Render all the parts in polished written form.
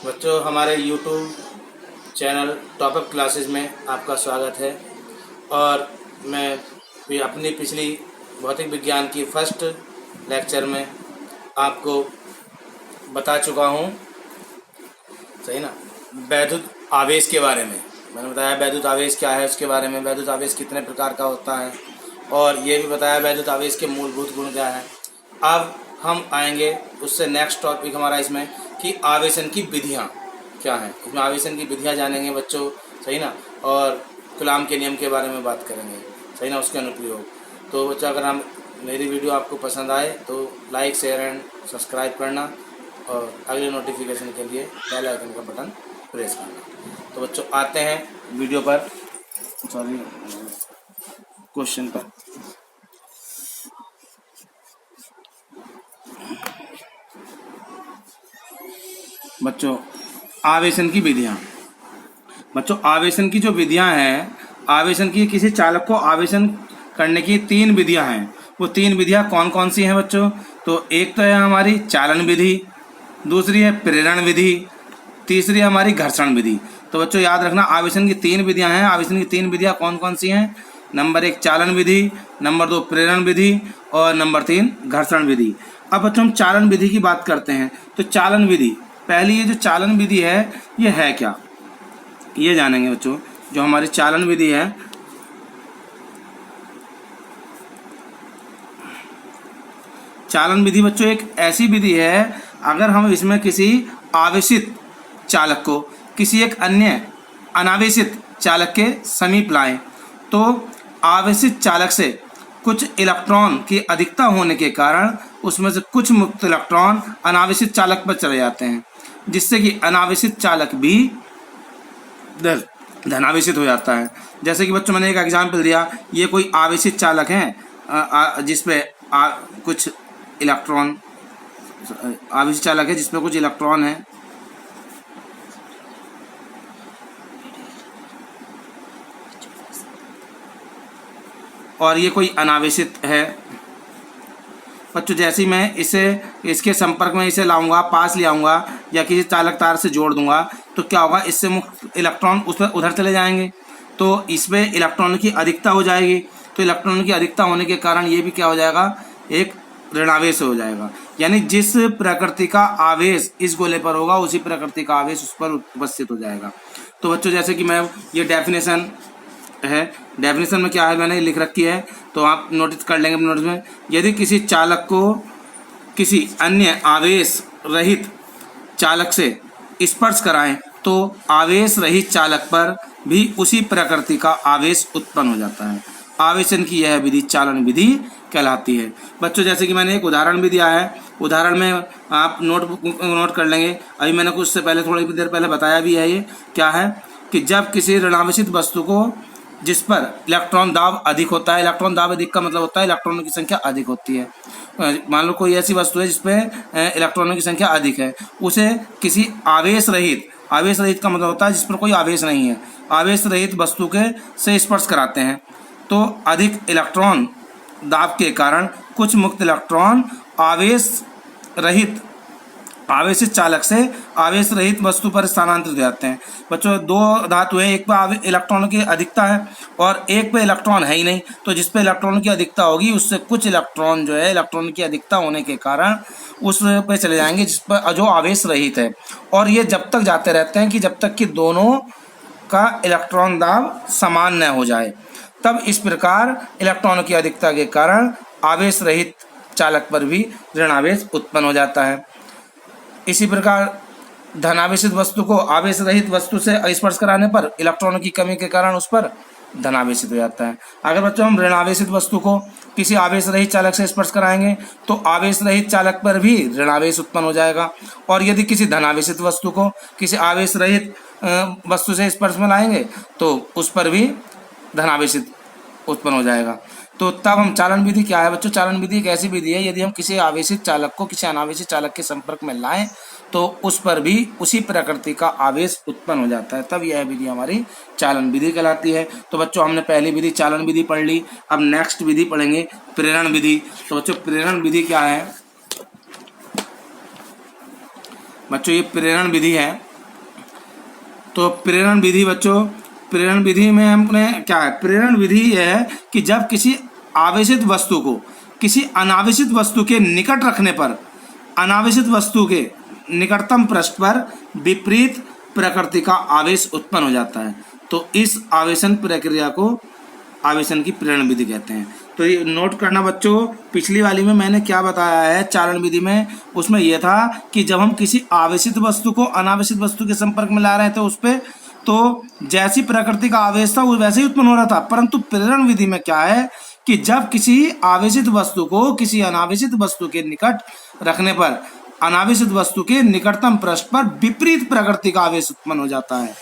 बच्चों, हमारे YouTube channel top up classes में आपका स्वागत है। और मैं भी अपनी पिछली भौतिक विज्ञान की फर्स्ट लेक्चर में आपको बता चुका हूँ, सही ना, वैद्युत आवेश के बारे में। मैंने बताया वैद्युत आवेश क्या है, उसके बारे में, वैद्युत आवेश कितने प्रकार का होता है, और ये भी बताया वैद्युत आवेश के मूलभूत गुण क्या है। अब हम आएंगे उससे नेक्स्ट टॉपिक हमारा इसमें कि आवेशन की विधियाँ क्या हैं। इसमें आवेशन की विधियाँ जानेंगे बच्चों, सही ना, और कूलाम के नियम के बारे में बात करेंगे, सही ना, उसके अनुप्रयोग। तो बच्चों, अगर हम मेरी वीडियो आपको पसंद आए तो लाइक, शेयर एंड सब्सक्राइब करना, और अगले नोटिफिकेशन के लिए बेल आइकन का बटन प्रेस करना। तो बच्चों, आते हैं वीडियो पर, सॉरी, क्वेश्चन पर। बच्चों, आवेशन की विधियाँ। बच्चों, आवेशन की जो विधियाँ हैं, आवेशन की किसी चालक को आवेशन करने की 3 विधियाँ हैं। वो 3 विधियाँ कौन कौन सी हैं बच्चों? तो एक तो है हमारी चालन विधि, दूसरी है प्रेरण विधि, तीसरी है हमारी घर्षण विधि। तो बच्चों याद रखना, आवेशन की 3 विधियाँ हैं। आवेशन की 3 विधियाँ कौन कौन सी हैं? नंबर 1 चालन विधि, नंबर 2 प्रेरण विधि, और नंबर 3 घर्षण विधि। अब बच्चों हम चालन विधि की बात करते हैं। तो चालन विधि, पहली ये जो चालन विधि है ये है क्या, ये जानेंगे बच्चों। जो हमारी चालन विधि है, चालन विधि बच्चों एक ऐसी विधि है, अगर हम इसमें किसी आवेशित चालक को किसी एक अन्य अनावेशित चालक के समीप लाएं, तो आवेशित चालक से कुछ इलेक्ट्रॉन की अधिकता होने के कारण उसमें से कुछ मुक्त इलेक्ट्रॉन अनावेशित चालक पर चले जाते हैं, जिससे कि अनावेशित चालक भी धनावेशित हो जाता है। जैसे कि बच्चों मैंने एक एग्जाम्पल दिया, ये कोई आवेशित चालक है जिसपे कुछ इलेक्ट्रॉन, आवेशित चालक है जिसपे कुछ इलेक्ट्रॉन है, और ये कोई अनावेशित है। बच्चों जैसे ही मैं इसे इसके संपर्क में इसे लाऊंगा, पास ले आऊँगा या किसी चालक तार से जोड़ दूंगा, तो क्या होगा, इससे मुक्त इलेक्ट्रॉन उस पर उधर चले जाएंगे, तो इसमें इलेक्ट्रॉन की अधिकता हो जाएगी। तो इलेक्ट्रॉन की अधिकता होने के कारण ये भी क्या हो जाएगा, एक ऋणावेश हो जाएगा। यानी जिस प्रकृति का आवेश इस गोले पर होगा, उसी प्रकृति का आवेश उस पर उपस्थित हो जाएगा। तो बच्चों जैसे कि मैं ये डेफिनेशन है, डेफिनेशन में क्या है मैंने लिख रखी है, तो आप नोटिस कर लेंगे अपने नोटिस में। यदि किसी चालक को किसी अन्य आवेश रहित चालक से स्पर्श कराएं, तो आवेश रहित चालक पर भी उसी प्रकृति का आवेश उत्पन्न हो जाता है। आवेशन की यह विधि चालन विधि कहलाती है। बच्चों जैसे कि मैंने एक उदाहरण भी दिया है, उदाहरण में आप नोट कर लेंगे। अभी मैंने कुछ से पहले, थोड़ी देर पहले बताया भी है। ये क्या है कि जब किसी ऋणावेशित वस्तु को जिस पर इलेक्ट्रॉन दाब अधिक होता है, इलेक्ट्रॉन दाब अधिक का मतलब होता है इलेक्ट्रॉनों की संख्या अधिक होती है। मान लो कोई ऐसी वस्तु है जिसपे इलेक्ट्रॉनों की संख्या अधिक है, उसे किसी आवेश रहित, आवेश रहित का मतलब होता है जिस पर कोई आवेश नहीं है, आवेश रहित वस्तु के से स्पर्श कराते हैं, तो अधिक इलेक्ट्रॉन दाब के कारण कुछ मुक्त इलेक्ट्रॉन आवेशित चालक से आवेश रहित वस्तु पर स्थानांतरित हो जाते हैं। बच्चों दो धातु है, एक पे इलेक्ट्रॉनों की अधिकता है और एक पे इलेक्ट्रॉन है ही नहीं, तो जिस पे इलेक्ट्रॉन की अधिकता होगी उससे कुछ इलेक्ट्रॉन जो है, इलेक्ट्रॉन की अधिकता होने के कारण उस पे चले जाएंगे जिस पर जो आवेश रहित है। और ये जब तक जाते रहते हैं कि जब तक कि दोनों का इलेक्ट्रॉन दाब समान न हो जाए। तब इस प्रकार इलेक्ट्रॉनों की अधिकता के कारण आवेश रहित चालक पर भी ऋणावेश उत्पन्न हो जाता है। इसी प्रकार धनावेशित वस्तु को आवेश रहित वस्तु से स्पर्श कराने पर इलेक्ट्रॉनों की कमी के कारण उस पर धनावेशित हो जाता है। अगर बच्चों हम ऋणावेशित वस्तु को किसी आवेश रहित चालक से स्पर्श कराएंगे, तो आवेश रहित चालक पर भी ऋणावेश उत्पन्न हो जाएगा। और यदि किसी धनावेशित वस्तु को किसी आवेश रहित वस्तु से स्पर्श में लाएंगे, तो उस पर भी धनावेशित उत्पन्न हो जाएगा। तो तब हम चालन विधि क्या है बच्चों? चालन विधि एक ऐसी विधि है, यदि हम किसी आवेशित चालक को किसी अनावेशित चालक के संपर्क में लाएं, तो उस पर भी उसी प्रकृति का आवेश उत्पन्न हो जाता है, तब यह विधि हमारी चालन विधि कहलाती है। तो बच्चों हमने पहली विधि चालन विधि पढ़ ली। अब नेक्स्ट विधि पढ़ेंगे प्रेरण विधि। तो बच्चों प्रेरण विधि क्या है? बच्चों ये प्रेरण विधि है, तो प्रेरण विधि बच्चों, प्रेरण विधि में हमने क्या है, प्रेरण विधि यह है कि जब किसी आवेशित वस्तु को किसी अनावेशित वस्तु के निकट रखने पर अनावेशित वस्तु के निकटतम पृष्ठ पर विपरीत प्रकृति का आवेश उत्पन्न हो जाता है। तो इस आवेशन प्रक्रिया को आवेशन की प्रेरण विधि कहते हैं। तो ये नोट करना बच्चों, पिछली वाली में मैंने क्या बताया है चालन विधि में, उसमें यह था कि जब हम किसी आवेशित वस्तु को अनावेशित वस्तु के संपर्क में ला रहे थे उस पर, तो जैसी प्रकृति का आवेश था वो वैसे ही उत्पन्न हो रहा था। परंतु प्रेरण विधि में क्या है कि जब किसी आवेशित वस्तु को किसी अनावेशित वस्तु के निकट रखने पर अनावेशित वस्तु के निकटतम पृष्ठ पर विपरीत प्रकृति का आवेश उत्पन्न हो जाता है,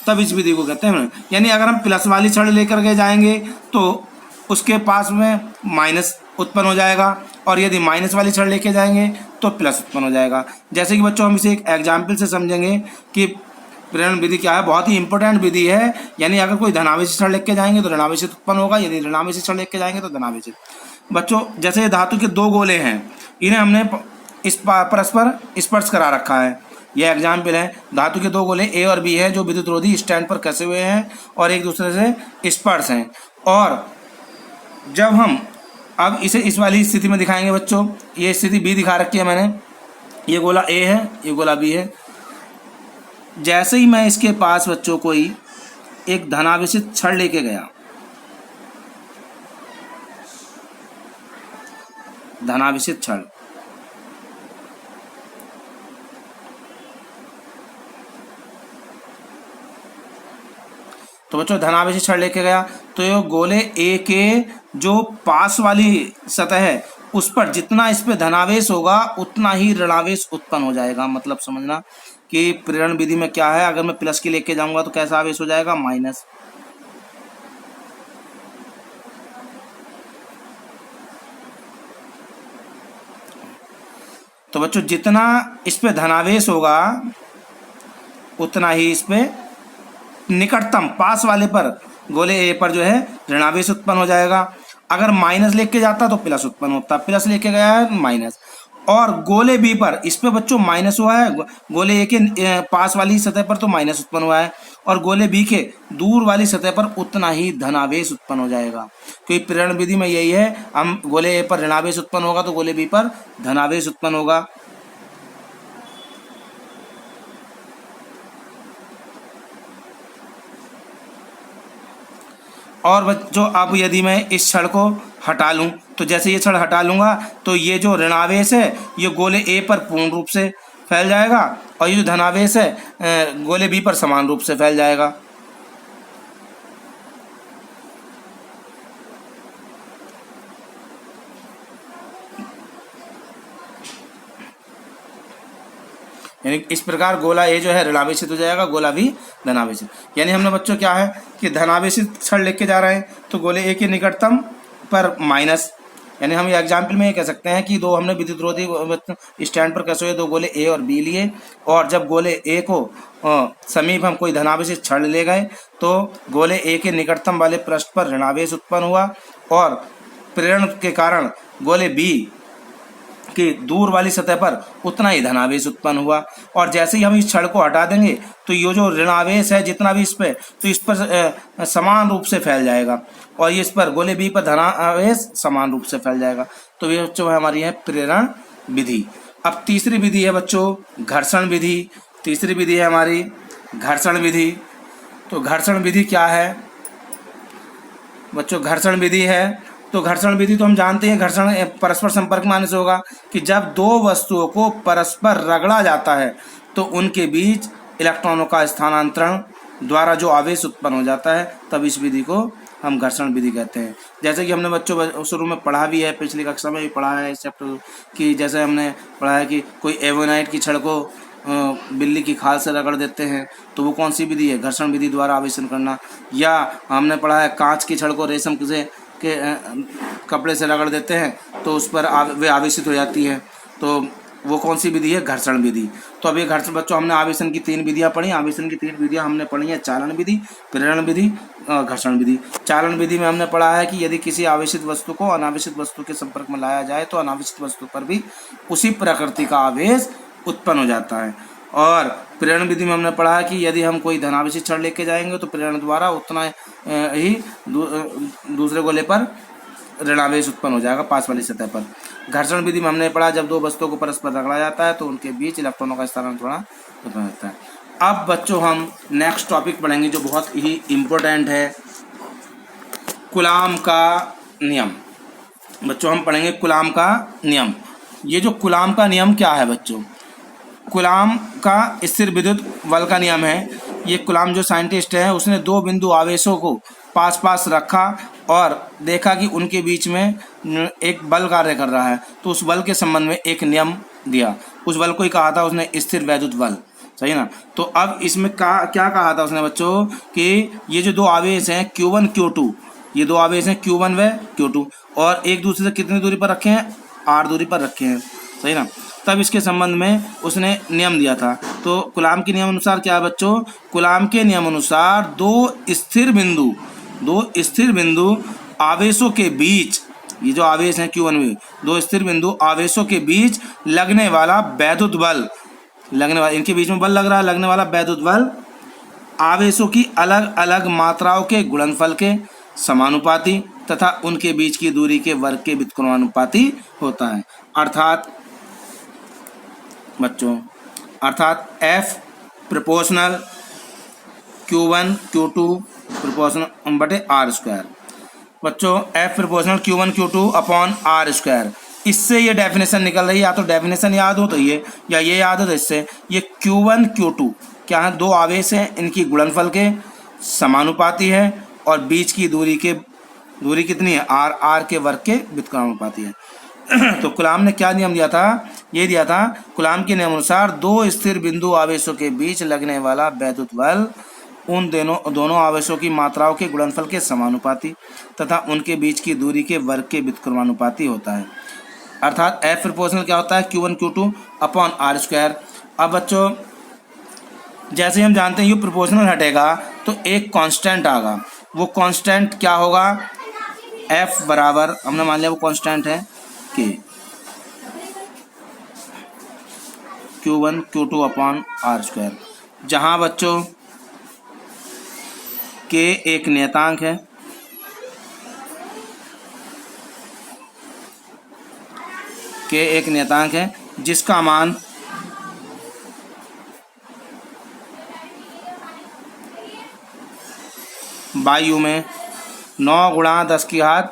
तब इस विधि को कहते हैं। यानी अगर हम प्लस वाली छड़ लेकर के जाएंगे तो उसके पास में माइनस उत्पन्न हो जाएगा, और यदि माइनस वाली छड़ लेके जाएंगे तो प्लस उत्पन्न हो जाएगा। जैसे कि बच्चों हम इसे एक एग्जाम्पल से समझेंगे कि प्रेरण विधि क्या है, बहुत ही इंपॉर्टेंट विधि है। यानी अगर कोई धनावेशित छड़ लेके जाएंगे तो ऋणावेशित उत्पन्न होगा, यदि ऋणावेशित छड़ लेके जाएंगे तो धनावेशित। बच्चों जैसे धातु के दो गोले हैं, इन्हें हमने इस परस्पर स्पर्श करा रखा है। यह एग्जाम्पल है, धातु के दो गोले ए और बी है जो विद्युत रोधी स्टैंड पर कसे हुए हैं और एक दूसरे से स्पर्श हैं। और जब हम अब इसे इस वाली स्थिति में दिखाएंगे बच्चों, ये स्थिति बी दिखा रखी है मैंने, ये गोला ए है, ये गोला बी है। जैसे ही मैं इसके पास बच्चों कोई एक धनावेशित छड़ लेके गया, धनावेशित छड़, तो बच्चों धनावेशी छड़ लेके गया तो ये गोले ए के जो पास वाली सतह है उस पर जितना इस पे धनावेश होगा उतना ही ऋणावेश उत्पन्न हो जाएगा। मतलब समझना कि प्रेरण विधि में क्या है, अगर मैं प्लस की लेके जाऊंगा तो कैसा आवेश हो जाएगा, माइनस। तो बच्चों जितना इस पे धनावेश होगा उतना ही इस पे निकटतम पास वाले पर गोले ए पर जो है ऋणावेश उत्पन्न हो जाएगा। अगर माइनस लेके जाता तो प्लस उत्पन्न होता, प्लस लेके गया है माइनस। और गोले बी पर इस पे बच्चों माइनस हुआ है, गोले ए के पास वाली सतह पर तो माइनस उत्पन्न हुआ है, और गोले बी के दूर वाली सतह पर उतना ही धनावेश उत्पन्न हो जाएगा। क्योंकि प्रेरण विधि में यही है, हम गोले ए पर ऋणावेश उत्पन्न होगा तो गोले बी पर धनावेश उत्पन्न होगा। और बच्चों अब यदि मैं इस छड़ को हटा लूं, तो जैसे ये छड़ हटा लूंगा तो ये जो ऋणावेश है ये गोले ए पर पूर्ण रूप से फैल जाएगा, और ये जो धनावेश है गोले बी पर समान रूप से फैल जाएगा। यानी इस प्रकार गोला ए जो है ऋणावेशित हो जाएगा, गोला बी धनावेशित। यानी हमने बच्चों क्या है कि धनावेशित छड़ लेके जा रहे हैं तो गोले ए के निकटतम पर माइनस, यानी हम एग्जाम्पल में ये कह सकते हैं कि दो हमने विद्युत रोधी स्टैंड पर कसे हुए दो गोले ए और बी लिए, और जब गोले ए को समीप हम कोई धनावेशित छड़ ले गए तो गोले ए के निकटतम वाले पृष्ठ पर ऋणावेश उत्पन्न हुआ, और प्रेरण के कारण गोले बी कि दूर वाली सतह पर उतना ही धनावेश उत्पन्न हुआ। और जैसे ही हम इस छड़ को हटा देंगे तो ये जो ऋणावेश है जितना भी इस पे, तो इस पर समान रूप से फैल जाएगा, और इस पर गोले बी पर धनावेश समान रूप से फैल जाएगा। तो ये बच्चों हमारी है प्रेरण विधि। अब तीसरी विधि है बच्चों घर्षण विधि। तीसरी विधि है हमारी घर्षण विधि। तो घर्षण विधि क्या है बच्चों, घर्षण विधि है तो घर्षण विधि तो हम जानते हैं, घर्षण परस्पर संपर्क माने से होगा कि जब दो वस्तुओं को परस्पर रगड़ा जाता है तो उनके बीच इलेक्ट्रॉनों का स्थानांतरण द्वारा जो आवेश उत्पन्न हो जाता है, तब इस विधि को हम घर्षण विधि कहते हैं। जैसे कि हमने बच्चों शुरू में पढ़ा भी है, पिछली कक्षा में भी पढ़ा है इस चैप्टर की, जैसे हमने पढ़ा है कि कोई एवोनाइट की छड़ को बिल्ली की खाल से रगड़ देते हैं तो वो कौन सी विधि है, घर्षण विधि द्वारा आवेशन करना। या हमने पढ़ा है कांच की छड़ को रेशम से के कपड़े से रगड़ देते हैं तो उस पर वे आवेशित हो जाती है, तो वो कौन सी विधि है, घर्षण विधि। तो अभी घर्षण बच्चों हमने आवेशन की तीन विधियां पढ़ी। आवेशन की तीन विधियां हमने पढ़ी हैं, चालन विधि, प्रेरण विधि, घर्षण विधि। चालन विधि में हमने पढ़ा है कि यदि किसी आवेशित वस्तु को अनावेशित वस्तु के संपर्क में लाया जाए तो अनावेशित वस्तु पर भी उसी प्रकृति का आवेश उत्पन्न हो जाता है। और प्रेरण विधि में हमने पढ़ा है कि यदि हम कोई धनावेशी छड़ लेके जाएंगे तो प्रेरण द्वारा उतना ही दूसरे गोले पर ऋणावेश उत्पन्न हो जाएगा पास वाली सतह पर। घर्षण विधि में हमने पढ़ा जब दो वस्तुओं को परस्पर रगड़ा जाता है तो उनके बीच इलेक्ट्रॉनों का स्थानांतरण उत्पन्न होता है। अब बच्चों हम नेक्स्ट टॉपिक पढ़ेंगे जो बहुत ही इम्पोर्टेंट है, कूलाम का नियम। बच्चों हम पढ़ेंगे कूलाम का नियम। ये जो कूलाम का नियम क्या है बच्चों? कूलाम का स्थिर विद्युत बल का नियम है। ये कूलाम जो साइंटिस्ट है उसने दो बिंदु आवेशों को पास पास रखा और देखा कि उनके बीच में एक बल कार्य कर रहा है, तो उस बल के संबंध में एक नियम दिया। उस बल को ही कहा था उसने स्थिर वैद्युत बल, सही ना। तो अब इसमें क्या कहा था उसने बच्चों कि ये जो दो आवेश हैं Q1 Q2, ये दो आवेश हैं Q1 व Q2 और एक दूसरे से कितनी दूरी पर रखे हैं? r दूरी पर रखे हैं, सही ना। तब इसके संबंध में उसने नियम दिया था। तो कूलाम के नियम अनुसार क्या है बच्चों? कूलाम के नियम अनुसार दो स्थिर बिंदु आवेशों के बीच, ये जो आवेश हैं Q1 में, दो स्थिर बिंदु आवेशों के बीच लगने वाला वैद्युत बल, इनके बीच में बल लग रहा है, लगने वाला वैद्युत बल आवेशों की अलग अलग मात्राओं के गुणनफल के समानुपाती तथा उनके बीच की दूरी के वर्ग के व्युत्क्रमानुपाती होता है। अर्थात F proportional Q1 Q2 proportional बटे r²। बच्चों F proportional Q1 Q2 upon r²। इससे ये डेफिनेशन निकल रही है, या तो डेफिनेशन याद हो तो ये, या ये याद हो तो इससे। ये Q1 Q2 क्या है? दो आवेश हैं, इनकी गुणनफल के समानुपाती है और बीच की दूरी कितनी है? r के वर्ग के व्युत्क्रमानुपाती है। तो कूलाम ने क्या नियम दिया था? ये दिया था कूलाम के नियम अनुसार दो स्थिर बिंदु आवेशों के बीच लगने वाला वैद्युत बल उन दोनों आवेशों की मात्राओं के गुणनफल के समानुपाती तथा उनके बीच की दूरी के वर्ग के व्युत्क्रमानुपाती होता है। अर्थात F प्रोपोर्शनल क्या होता है? Q1 Q2 upon r²। अब बच्चों जैसे हम जानते हैं ये प्रोपोर्शनल हटेगा तो एक कांस्टेंट आएगा। वो कांस्टेंट क्या होगा? F बराबर, हमने मान लिया वो कांस्टेंट है K, Q1 Q2 upon r²। जहाँ बच्चों K एक नियतांक है, K एक नियतांक है जिसका मान वायु में 9 × 10⁹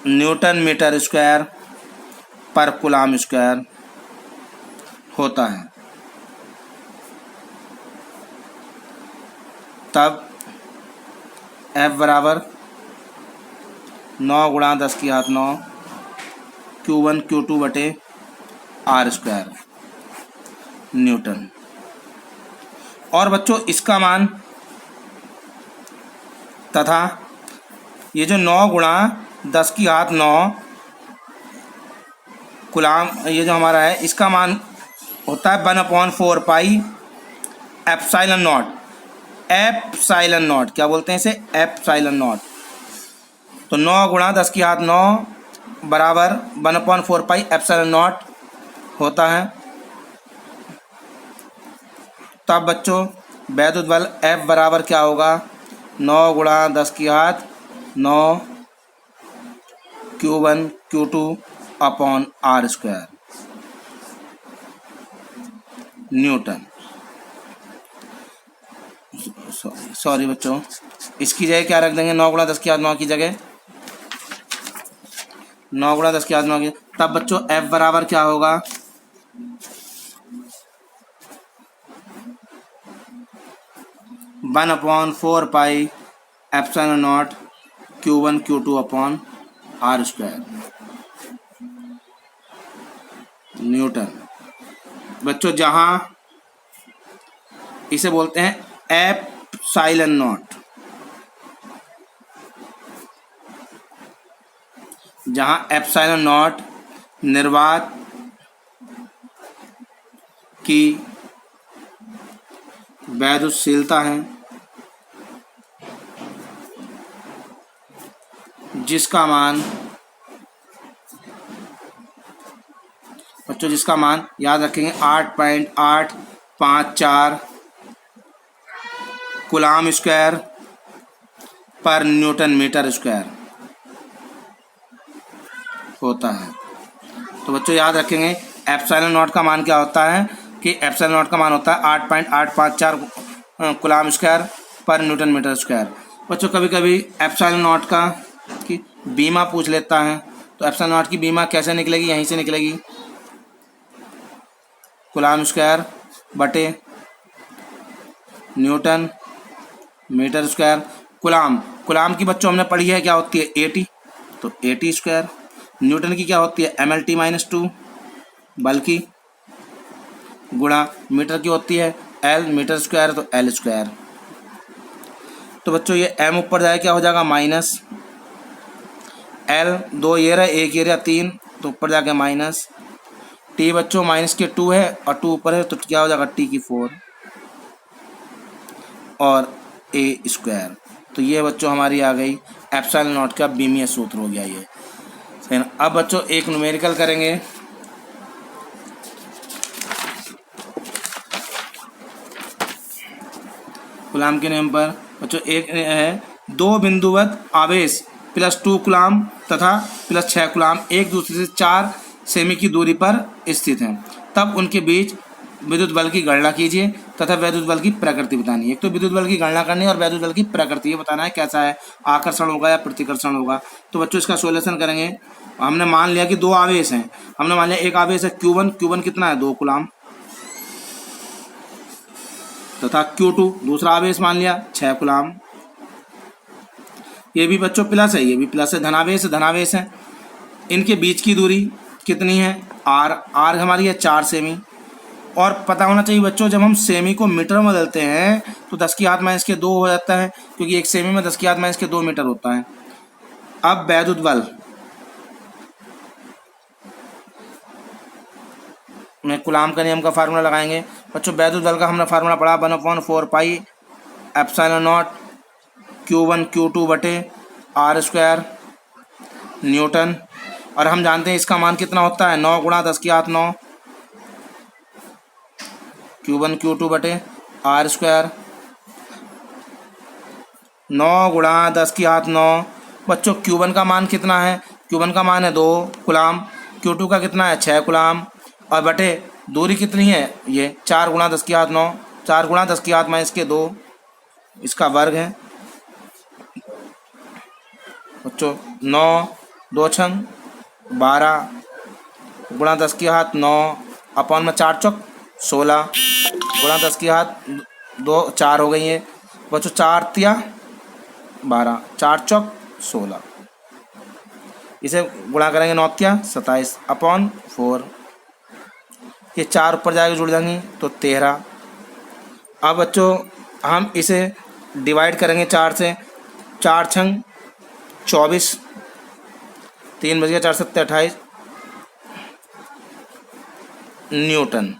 न्यूटन मीटर स्क्वायर पर कूलाम स्क्वायर होता है। तब F बराबर 9 × 10⁹ Q1 Q2 बटे r² न्यूटन। और बच्चों इसका मान तथा ये जो 9 × 10⁹ कूलाम, ये जो हमारा है इसका मान होता है 1/4 पाई एप्सिलॉन नॉट। क्या बोलते हैं इसे? Epsilon not. तो 9 × 10⁹ बराबर 1/4 पाई एप्सिलॉन नॉट होता है। तब बच्चों वैद्युत बल F बराबर क्या होगा? 9 × 10⁹ Q1 Q2 upon r² Newton. Sorry बच्चों, इसकी जगह क्या रख देंगे? 9 × 10⁹ की जगह 9 × 10⁹ की। तब बच्चों F बराबर क्या होगा? 1/4 pi epsilon not Q1 Q2 upon r² Newton. बच्चों जहां इसे बोलते हैं एप्सिलॉन नॉट, जहां एप्सिलॉन नॉट निर्वात की वैद्युतशीलता है जिसका मान बच्चों जिसका मान याद रखेंगे 8.854 कूलाम स्क्वायर पर न्यूटन मीटर स्क्वायर होता है। तो बच्चों याद रखेंगे एप्सिलॉन नॉट का मान क्या होता है कि एप्सिलॉन नॉट का मान होता है 8.854 कूलाम स्क्वायर पर न्यूटन मीटर स्क्वायर। बच्चों कभी कभी एप्सिलॉन नॉट का की बीमा पूछ लेता है, तो एप्सिलॉन नॉट की बीमा कैसे निकलेगी, यहीं से निकलेगी, कूलाम स्क्वायर बटे न्यूटन मीटर स्क्वायर। कूलाम की बच्चों हमने पढ़ी है क्या होती है 80, तो 80 स्क्वायर। न्यूटन की क्या होती है MLT-2 बल्कि, गुणा मीटर की होती है L मीटर स्क्वायर, तो L स्क्वायर। तो बच्चों ये M ऊपर जाए क्या हो जाएगा माइनस L, 2 ये रहा, 1 ये रहा, 3, तो ऊपर जाके माइनस T बच्चों माइनस के 2 है और 2 ऊपर है, तो क्या हो जाएगा T की 4 और A स्क्वायर। तो ये बच्चों हमारी आ गई एप्सिलॉन नॉट का बीमीय सूत्र हो गया ये। सही ना। अब बच्चों एक न्यूमेरिकल करेंगे। कूलाम के नियम पर बच्चों एक है 2 बिंदुवत आवेश +2 कूलाम तथा +6 कूलाम एक दूसरे से 4 सेमी की दूरी पर स्थित हैं, तब उनके बीच विद्युत बल की गणना कीजिए तथा वैद्युत बल की प्रकृति बतानी है। एक तो विद्युत बल की गणना करनी है और वैद्युत बल की प्रकृति ये बताना है कैसा है, आकर्षण होगा या प्रतिकर्षण होगा। तो बच्चों इसका सॉल्यूशन करेंगे। हमने मान लिया कि 2 आवेश हैं, हमने मान लिया एक आवेश है Q1 कितना है 2 कूलाम, तथा Q2 दूसरा आवेश मान लिया 6 कूलाम। ये भी बच्चों प्लस है, ये भी प्लस है, धनावेश है। इनके बीच की दूरी कितनी है R हमारी है 4 सेमी। और पता होना चाहिए बच्चों जब हम सेमी को मीटर में बदलते हैं तो 10⁻⁻2 हो जाता है, क्योंकि एक सेमी में 10⁻⁻2 मीटर होता है। अब वैद्युत बल में कूलाम का नियम का फार्मूला लगाएंगे। बच्चों वैद्युत बल का हमने फार्मूला पढ़ा 1/4 pi epsilon not Q1 Q2 बटे R स्क्वायर न्यूटन। और हम जानते हैं इसका मान कितना होता है 9 × 10⁹9 Q1 Q2 बटे R स्क्वायर, 9 × 10⁹9। बच्चों Q1 का मान कितना है, Q1 का मान है 2 कूलाम, Q2 का कितना है 6 कूलाम, और बटे दूरी कितनी है ये 4 × 10⁹9, 4 × 10⁻⁻2 इसका वर्ग है। बच्चों 9 2 छंग 12 × 10⁹9 अपॉन में 4 चौक 16 × 10⁻2 4 हो गई है। बच्चों 4 तिया 12 4 चौक 16, इसे गुणा करेंगे 9 तिया 27 अपॉन 4, ये 4 ऊपर जाएगा जुड़ जाएंगे तो 13। अब बच्चों हम इसे डिवाइड करेंगे 4 से, 4 छंग 24, 3 बज गया 4 7 28 न्यूटन,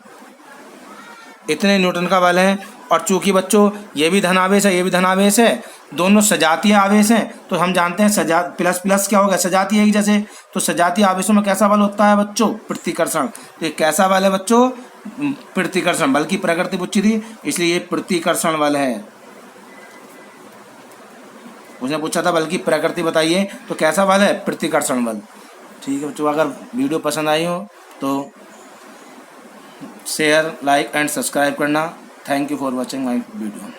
इतने न्यूटन का बल है। और चूंकि बच्चों ये भी धनावेश है ये भी धनावेश है, दोनों सजातीय आवेश हैं, तो हम जानते हैं प्लस प्लस क्या होगा सजातीय एक जैसे, तो सजातीय आवेशों में कैसा बल होता है बच्चों प्रतिकर्षण। तो ये कैसा बल है बच्चों प्रतिकर्षण, बल की प्रकृति पूछी थी इसलिए ये प्रतिकर्षण बल है। उसने पूछा था बल की प्रकृति बताइए, तो कैसा बल है प्रतिकर्षण बल। ठीक है बच्चों, अगर वीडियो पसंद आई हो तो शेयर लाइक एंड सब्सक्राइब करना। Thank you for watching my video.